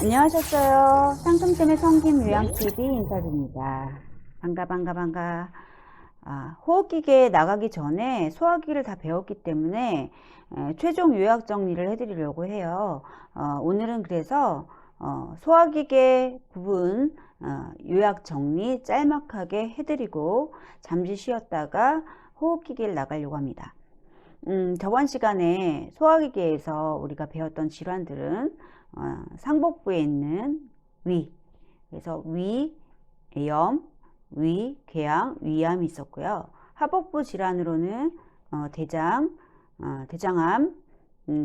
안녕하셨어요. 상품템의 성김 요양TV 인사드립니다. 반가. 호흡기계 나가기 전에 소화기를 다 배웠기 때문에 최종 요약 정리를 해드리려고 해요. 오늘은 그래서 소화기계 부분 요약 정리 짤막하게 해드리고 잠시 쉬었다가 호흡기계를 나가려고 합니다. 저번 시간에 소화기계에서 우리가 배웠던 질환들은 상복부에 있는 위, 그래서 위, 염, 위, 궤양, 위암이 있었고요. 하복부 질환으로는 대장암,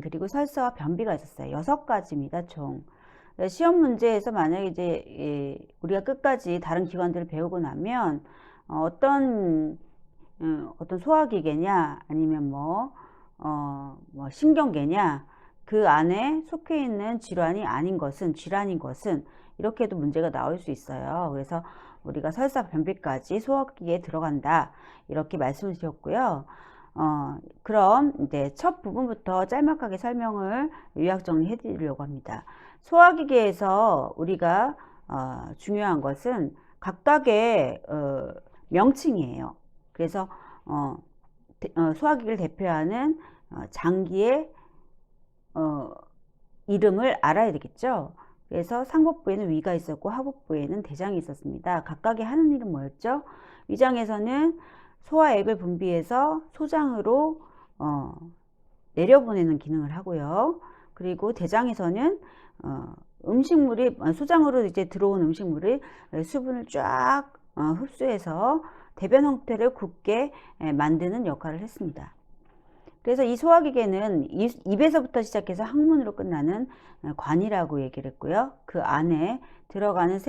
그리고 설사와 변비가 있었어요. 6가지입니다, 총. 시험 문제에서 만약에 이제 우리가 끝까지 다른 기관들을 배우고 나면 어떤 소화기계냐 아니면 뭐 신경계냐 그 안에 속해 있는 질환이 아닌 것은 질환인 것은 이렇게도 문제가 나올 수 있어요. 그래서 우리가 설사 변비까지 소화기계에 들어간다 이렇게 말씀을 드렸고요. 그럼 이제 첫 부분부터 짤막하게 설명을 요약 정리해 드리려고 합니다. 소화기계에서 우리가 중요한 것은 각각의 명칭이에요. 그래서 소화기를 대표하는 장기의 이름을 알아야 되겠죠. 그래서 상복부에는 위가 있었고 하복부에는 대장이 있었습니다. 각각의 하는 일은 뭐였죠? 위장에서는 소화액을 분비해서 소장으로 내려보내는 기능을 하고요. 그리고 대장에서는 소장으로 이제 들어온 음식물이 수분을 쫙 흡수해서 대변 형태를 굳게 만드는 역할을 했습니다. 그래서 이 소화기계는 입에서부터 시작해서 항문으로 끝나는 관이라고 얘기를 했고요. 그 안에 들어가는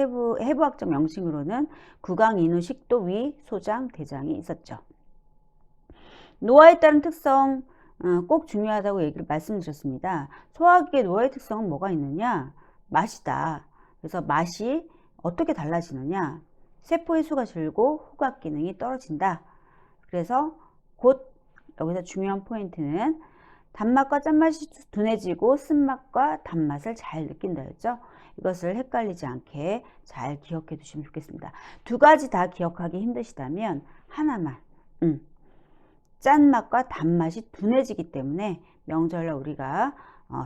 해부학적 명칭으로는 구강, 인후, 식도, 위, 소장, 대장이 있었죠. 노화에 따른 특성 꼭 중요하다고 말씀드렸습니다. 소화기의 노화의 특성은 뭐가 있느냐? 맛이다. 그래서 맛이 어떻게 달라지느냐? 세포의 수가 줄고 후각 기능이 떨어진다. 그래서 곧 여기서 중요한 포인트는 단맛과 짠맛이 둔해지고 쓴맛과 단맛을 잘 느낀다 했죠. 이것을 헷갈리지 않게 잘 기억해 두시면 좋겠습니다. 두 가지 다 기억하기 힘드시다면 하나만 짠맛과 단맛이 둔해지기 때문에 명절날 우리가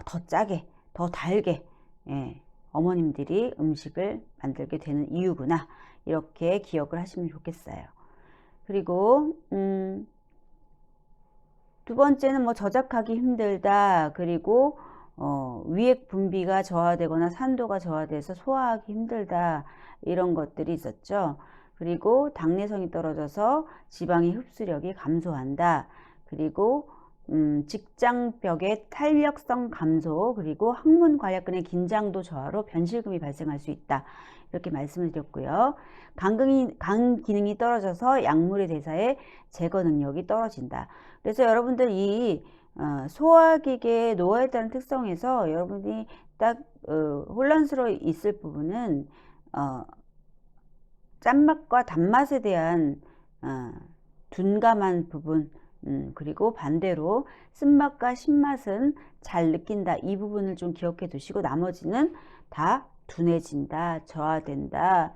더 짜게 더 달게 어머님들이 음식을 만들게 되는 이유구나 이렇게 기억을 하시면 좋겠어요. 그리고 두 번째는 뭐 저작하기 힘들다. 그리고 위액 분비가 저하되거나 산도가 저하돼서 소화하기 힘들다. 이런 것들이 있었죠. 그리고 당내성이 떨어져서 지방의 흡수력이 감소한다. 그리고 직장벽의 탄력성 감소, 그리고 항문 관략근의 긴장도 저하로 변실금이 발생할 수 있다. 이렇게 말씀을 드렸고요. 간 기능이 떨어져서 약물의 대사에 제거 능력이 떨어진다. 그래서 여러분들 이 소화기계 노화에 따른 특성에서 여러분이 딱 혼란스러워 있을 부분은 짠맛과 단맛에 대한 둔감한 부분, 그리고 반대로 쓴맛과 신맛은 잘 느낀다. 이 부분을 좀 기억해 두시고 나머지는 다 둔해진다, 저하된다,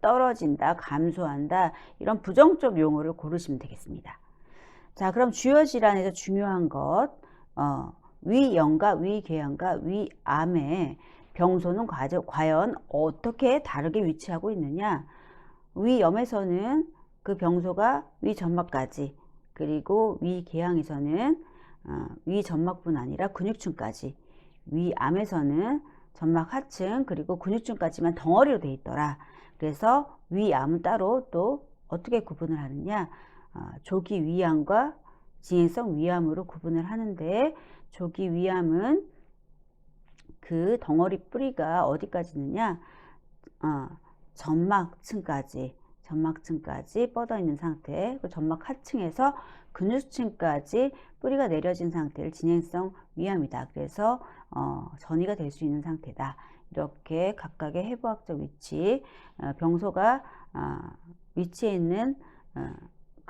떨어진다, 감소한다. 이런 부정적 용어를 고르시면 되겠습니다. 자, 그럼 주요 질환에서 중요한 것, 위염과 위궤양과 위암의 병소는 과연 어떻게 다르게 위치하고 있느냐? 위염에서는 그 병소가 위점막까지, 그리고 위궤양에서는 위점막뿐 아니라 근육층까지, 위암에서는 점막 하층 그리고 근육층까지만 덩어리로 돼 있더라. 그래서 위암은 따로 또 어떻게 구분을 하느냐? 조기 위암과 진행성 위암으로 구분을 하는데, 조기 위암은 그 덩어리 뿌리가 어디까지 있느냐? 점막층까지 뻗어 있는 상태, 그 점막 하층에서 근육층까지 뿌리가 내려진 상태를 진행성 위암이다. 그래서 전이가 될 수 있는 상태다. 이렇게 각각의 해부학적 위치, 병소가 위치해 있는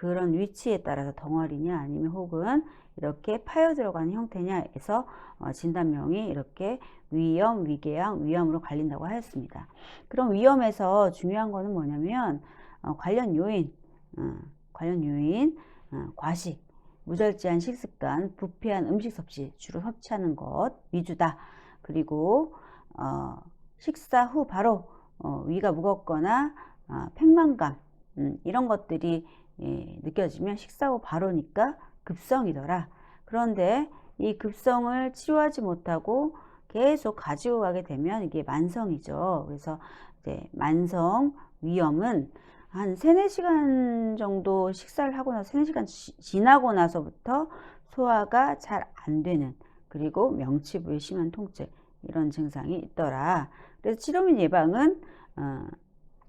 그런 위치에 따라서 덩어리냐 아니면 혹은 이렇게 파여 들어가는 형태냐에서 진단명이 이렇게 위염, 위궤양, 위염으로 갈린다고 하였습니다. 그럼 위염에서 중요한 거는 뭐냐면 관련 요인, 과식, 무절제한 식습관, 부패한 음식 섭취, 주로 섭취하는 것 위주다. 그리고 식사 후 바로 위가 무겁거나 팽만감 이런 것들이 느껴지면 식사 후 바로니까 급성이더라. 그런데 이 급성을 치료하지 못하고 계속 가지고 가게 되면 이게 만성이죠. 그래서 이제 만성 위염은 한 3, 4시간 정도 식사를 하고 나서 3, 4시간 지나고 나서부터 소화가 잘 안 되는, 그리고 명치부의 심한 통증 이런 증상이 있더라. 그래서 치료민 예방은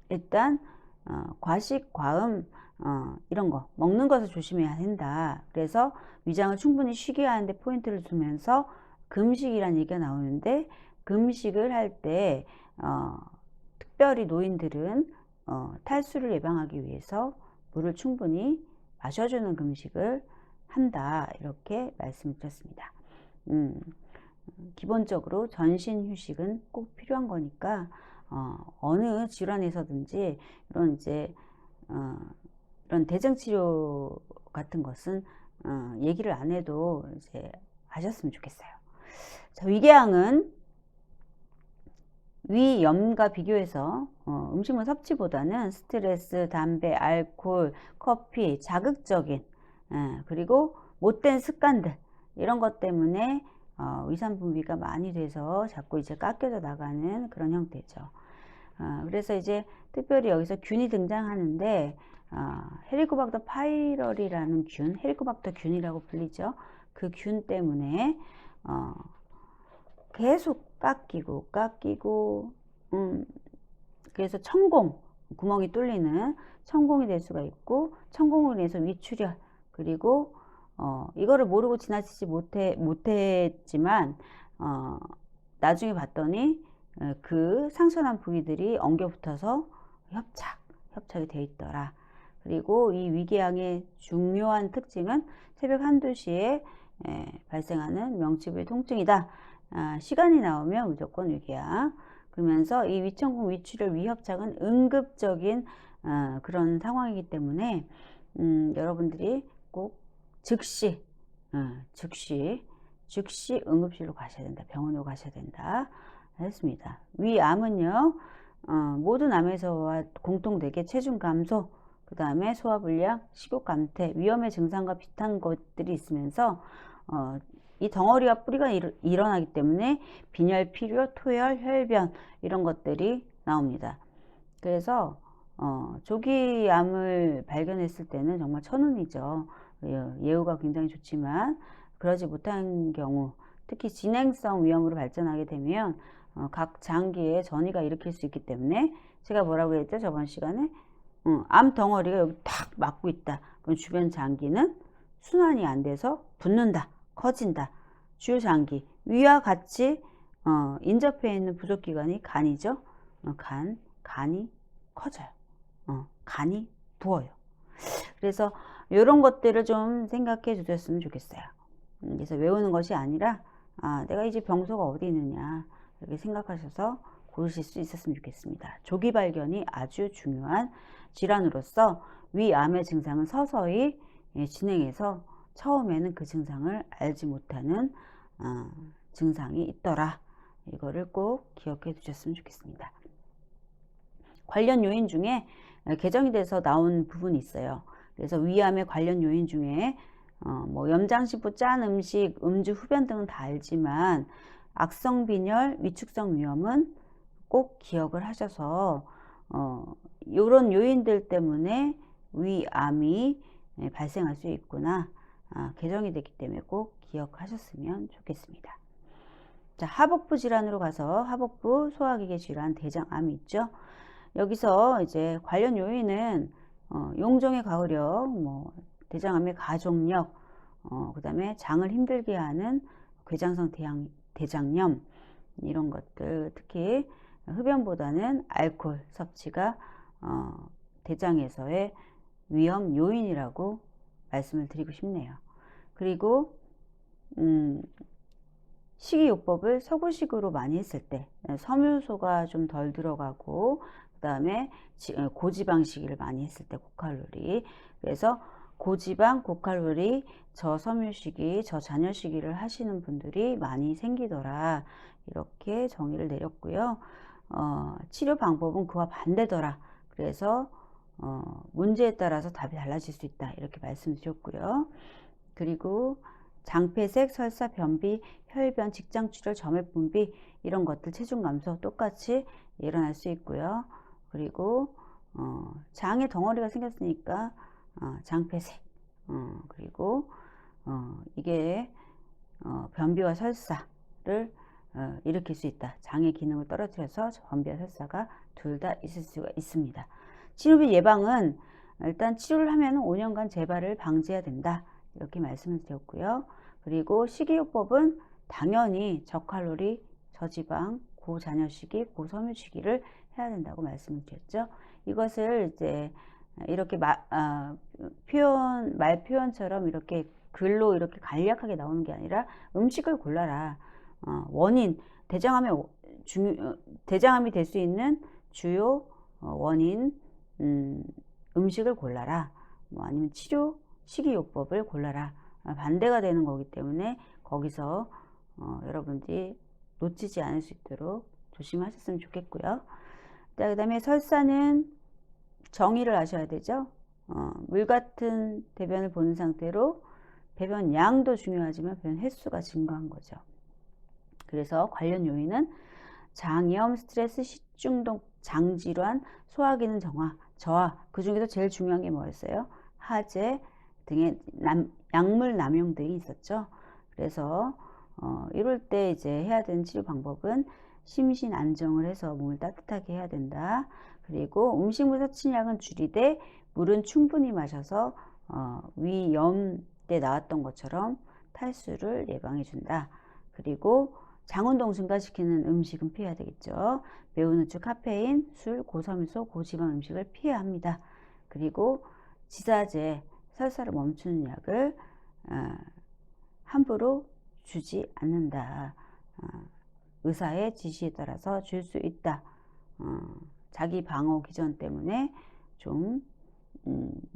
일단 과식, 과음 이런 거 먹는 것을 조심해야 된다. 그래서 위장을 충분히 쉬게 하는데 포인트를 두면서 금식이라는 얘기가 나오는데, 금식을 할 때 특별히 노인들은 탈수를 예방하기 위해서 물을 충분히 마셔주는 금식을 한다. 이렇게 말씀드렸습니다. 기본적으로 전신 휴식은 꼭 필요한 거니까 어느 질환에서든지 이런 이제 이런 대증 치료 같은 것은 얘기를 안 해도 이제 하셨으면 좋겠어요. 자, 위궤양은 위염과 비교해서 음식물 섭취보다는 스트레스, 담배, 알코올, 커피, 자극적인 그리고 못된 습관들 이런 것 때문에 위산분비가 많이 돼서 자꾸 이제 깎여져 나가는 그런 형태죠. 그래서 이제 특별히 여기서 균이 등장하는데 헤리코박터 파이럴이라는 균, 헤리코박터 균이라고 불리죠. 그 균 때문에 계속 깎이고 그래서 천공, 구멍이 뚫리는 천공이 될 수가 있고, 천공으로 인해서 위출혈, 그리고 이거를 모르고 지나치지 못했지만 나중에 봤더니 그 상처난 부위들이 엉겨 붙어서 협착이 돼 있더라. 그리고 이 위궤양의 중요한 특징은 새벽 1, 2시에 발생하는 명치부의 통증이다. 시간이 나오면 무조건 위궤양. 그러면서 이 위천공, 위출혈, 위협착은 응급적인 그런 상황이기 때문에 여러분들이 꼭 즉시 응급실로 가셔야 된다. 병원으로 가셔야 된다. 했습니다. 위암은요, 모든 암에서와 공통되게 체중 감소, 그 다음에 소화불량, 식욕 감퇴, 위염의 증상과 비슷한 것들이 있으면서 이 덩어리와 뿌리가 일어나기 때문에 빈혈, 피로, 토열, 혈변 이런 것들이 나옵니다. 그래서 조기암을 발견했을 때는 정말 천운이죠. 예후가 굉장히 좋지만 그러지 못한 경우, 특히 진행성 위염으로 발전하게 되면 각 장기에 전이가 일으킬 수 있기 때문에 제가 뭐라고 했죠? 저번 시간에 암 덩어리가 여기 탁 막고 있다. 그럼 주변 장기는 순환이 안 돼서 붓는다. 커진다. 주요 장기 위와 같이 인접해 있는 부속기관이 간이죠. 간이 커져요. 간이 부어요. 그래서 이런 것들을 좀 생각해 주셨으면 좋겠어요. 그래서 외우는 것이 아니라 내가 이제 병소가 어디 있느냐 이렇게 생각하셔서 고르실 수 있었으면 좋겠습니다. 조기 발견이 아주 중요한 질환으로서 위암의 증상은 서서히 진행해서 처음에는 그 증상을 알지 못하는 증상이 있더라. 이거를 꼭 기억해 두셨으면 좋겠습니다. 관련 요인 중에 개정이 돼서 나온 부분이 있어요. 그래서 위암의 관련 요인 중에 뭐 염장식부, 짠 음식, 음주, 흡연 등은 다 알지만 악성 빈혈, 위축성 위염은 꼭 기억을 하셔서 이런 요인들 때문에 위암이 발생할 수 있구나. 개정이 됐기 때문에 꼭 기억하셨으면 좋겠습니다. 자, 하복부 질환으로 가서 하복부 소화기계 질환, 대장암이 있죠. 여기서 이제 관련 요인은 용종의 가후력, 뭐 대장암의 가족력, 그 다음에 장을 힘들게 하는 궤장성 대장염 이런 것들, 특히 흡연보다는 알코올 섭취가 대장에서의 위험 요인이라고 말씀을 드리고 싶네요. 그리고 식이요법을 서구식으로 많이 했을 때 섬유소가 좀 덜 들어가고 그 다음에 고지방식을 많이 했을 때 고칼로리, 그래서 고지방 고칼로리 저섬유식이 저잔여식이를 하시는 분들이 많이 생기더라, 이렇게 정의를 내렸고요. 치료 방법은 그와 반대더라, 그래서 문제에 따라서 답이 달라질 수 있다, 이렇게 말씀드렸고요. 그리고 장폐색, 설사, 변비, 혈변, 직장출혈, 점액분비 이런 것들 체중 감소 똑같이 일어날 수 있고요. 그리고 장에 덩어리가 생겼으니까 장폐색, 그리고 이게 변비와 설사를 일으킬 수 있다. 장의 기능을 떨어뜨려서 변비와 설사가 둘 다 있을 수가 있습니다. 치료비 예방은 일단 치료를 하면 5년간 재발을 방지해야 된다, 이렇게 말씀을 드렸고요. 그리고 식이요법은 당연히 저칼로리, 저지방, 고잔여식이, 고섬유식이를 해야 된다고 말씀을 드렸죠. 이것을 이제 이렇게 말 표현처럼 이렇게 글로 이렇게 간략하게 나오는 게 아니라 음식을 골라라. 원인, 대장암이 될 수 있는 주요 원인 음식을 골라라. 아니면 치료 식이요법을 골라라. 반대가 되는 거기 때문에 거기서 여러분들이 놓치지 않을 수 있도록 조심하셨으면 좋겠고요. 그 다음에 설사는 정의를 아셔야 되죠. 물 같은 대변을 보는 상태로 배변 양도 중요하지만 배변 횟수가 증가한 거죠. 그래서 관련 요인은 장염, 스트레스, 식중독, 장질환, 소화기능 저하, 그 중에서 제일 중요한 게 뭐였어요? 하재 등의 약물 남용 등이 있었죠. 그래서 이럴 때 이제 해야 되는 치료 방법은 심신 안정을 해서 몸을 따뜻하게 해야 된다. 그리고 음식물 섭취량은 줄이되 물은 충분히 마셔서 위염 때 나왔던 것처럼 탈수를 예방해 준다. 그리고 장운동 증가시키는 음식은 피해야 되겠죠. 매운 후추, 카페인, 술, 고섬유소, 고지방 음식을 피해야 합니다. 그리고 지사제, 설사를 멈추는 약을 함부로 주지 않는다. 의사의 지시에 따라서 줄 수 있다. 자기 방어 기전 때문에 좀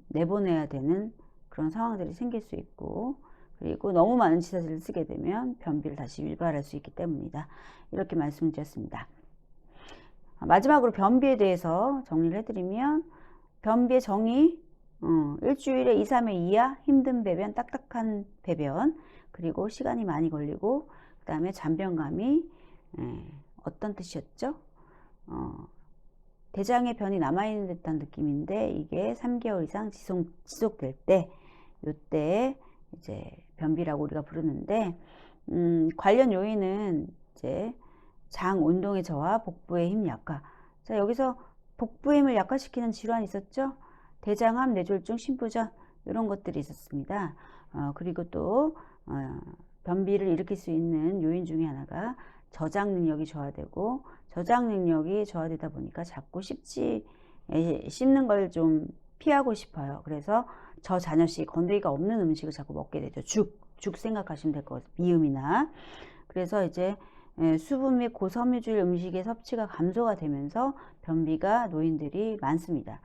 내보내야 되는 그런 상황들이 생길 수 있고, 그리고 너무 많은 지사제를 쓰게 되면 변비를 다시 유발할 수 있기 때문이다. 이렇게 말씀드렸습니다. 마지막으로 변비에 대해서 정리를 해드리면, 변비의 정의, 일주일에 2, 3회 이하 힘든 배변, 딱딱한 배변, 그리고 시간이 많이 걸리고, 그 다음에 잔변감이 어떤 뜻이었죠? 대장에 변이 남아있는 듯한 느낌인데 이게 3개월 이상 지속될 때, 요때 이제 변비라고 우리가 부르는데, 관련 요인은 이제 장 운동의 저하, 복부의 힘 약화. 자, 여기서 복부의 힘을 약화시키는 질환이 있었죠? 대장암, 뇌졸중, 심부전 이런 것들이 있었습니다. 그리고 또 변비를 일으킬 수 있는 요인 중에 하나가 저장 능력이 저하되고, 저장 능력이 저하되다 보니까 자꾸 씹는 걸 좀 피하고 싶어요. 그래서 저잔여식, 건더기가 없는 음식을 자꾸 먹게 되죠. 죽 생각하시면 될 것 같아요. 미음이나. 그래서 이제 수분 및 고섬유질 음식의 섭취가 감소가 되면서 변비가 노인들이 많습니다.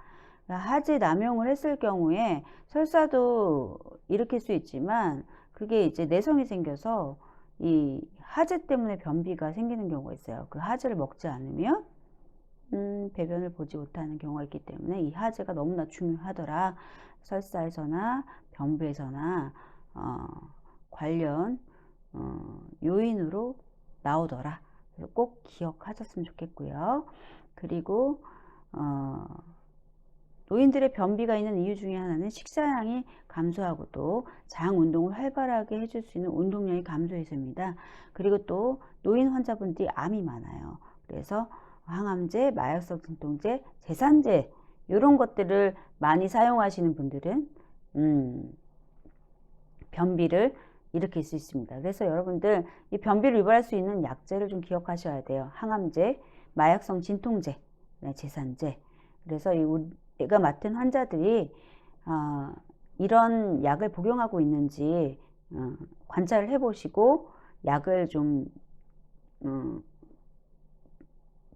하재 남용을 했을 경우에 설사도 일으킬 수 있지만 그게 이제 내성이 생겨서 이 하재 때문에 변비가 생기는 경우가 있어요. 그 하재를 먹지 않으면 배변을 보지 못하는 경우가 있기 때문에 이 하재가 너무나 중요하더라. 설사에서나 변비에서나 관련 요인으로 나오더라. 그래서 꼭 기억하셨으면 좋겠고요. 그리고 노인들의 변비가 있는 이유 중에 하나는 식사량이 감소하고 또 장 운동을 활발하게 해줄 수 있는 운동량이 감소해서입니다. 그리고 또 노인 환자분들이 암이 많아요. 그래서 항암제, 마약성 진통제, 제산제 이런 것들을 많이 사용하시는 분들은 변비를 일으킬 수 있습니다. 그래서 여러분들 이 변비를 유발할 수 있는 약제를 좀 기억하셔야 돼요. 항암제, 마약성 진통제, 제산제. 그래서 얘가 맡은 환자들이 이런 약을 복용하고 있는지 관찰을 해보시고 약을 좀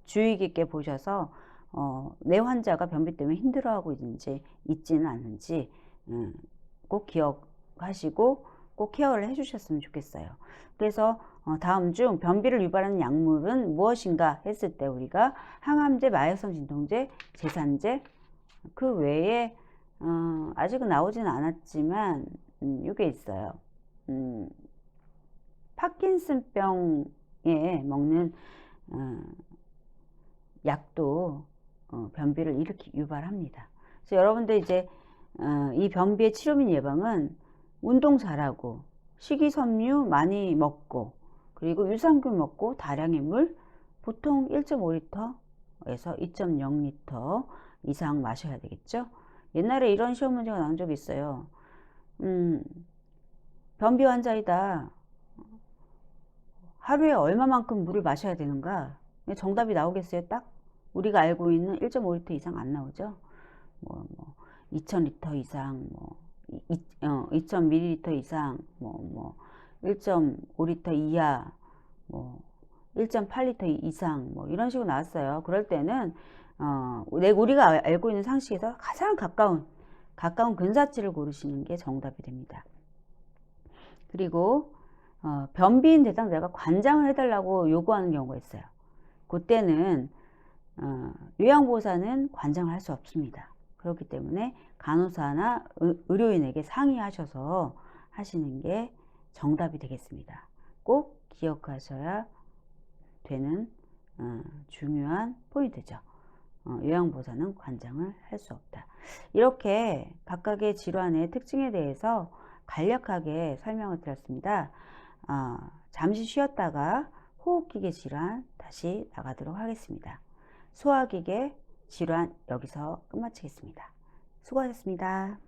주의 깊게 보셔서 내 환자가 변비 때문에 힘들어하고 있는지 있지는 않은지 꼭 기억하시고 꼭 케어를 해주셨으면 좋겠어요. 그래서 다음 중 변비를 유발하는 약물은 무엇인가 했을 때 우리가 항암제, 마약성 진통제, 제산제, 그 외에 아직은 나오지는 않았지만 이게 있어요. 파킨슨병에 먹는 약도 변비를 유발합니다. 그래서 여러분들 이제 이 변비의 치료 및 예방은 운동 잘하고 식이섬유 많이 먹고 그리고 유산균 먹고 다량의 물 보통 1.5리터에서 2.0리터 이상 마셔야 되겠죠. 옛날에 이런 시험 문제가 나온 적이 있어요. 변비 환자이다. 하루에 얼마만큼 물을 마셔야 되는가? 정답이 나오겠어요? 딱 우리가 알고 있는 1.5리터 이상 안 나오죠. 2000리터 이상, 2000ml 이상, 1.5리터 이하, 1.8리터 이상, 이런 식으로 나왔어요. 그럴 때는 우리가 알고 있는 상식에서 가장 가까운 근사치를 고르시는 게 정답이 됩니다. 그리고 변비인 대상자가 관장을 해달라고 요구하는 경우가 있어요. 그때는 요양보호사는 관장을 할 수 없습니다. 그렇기 때문에 간호사나 의료인에게 상의하셔서 하시는 게 정답이 되겠습니다. 꼭 기억하셔야 되는 중요한 포인트죠. 요양보호사는 관장을 할 수 없다. 이렇게 각각의 질환의 특징에 대해서 간략하게 설명을 드렸습니다. 잠시 쉬었다가 호흡기계 질환 다시 나가도록 하겠습니다. 소화기계 질환 여기서 끝마치겠습니다. 수고하셨습니다.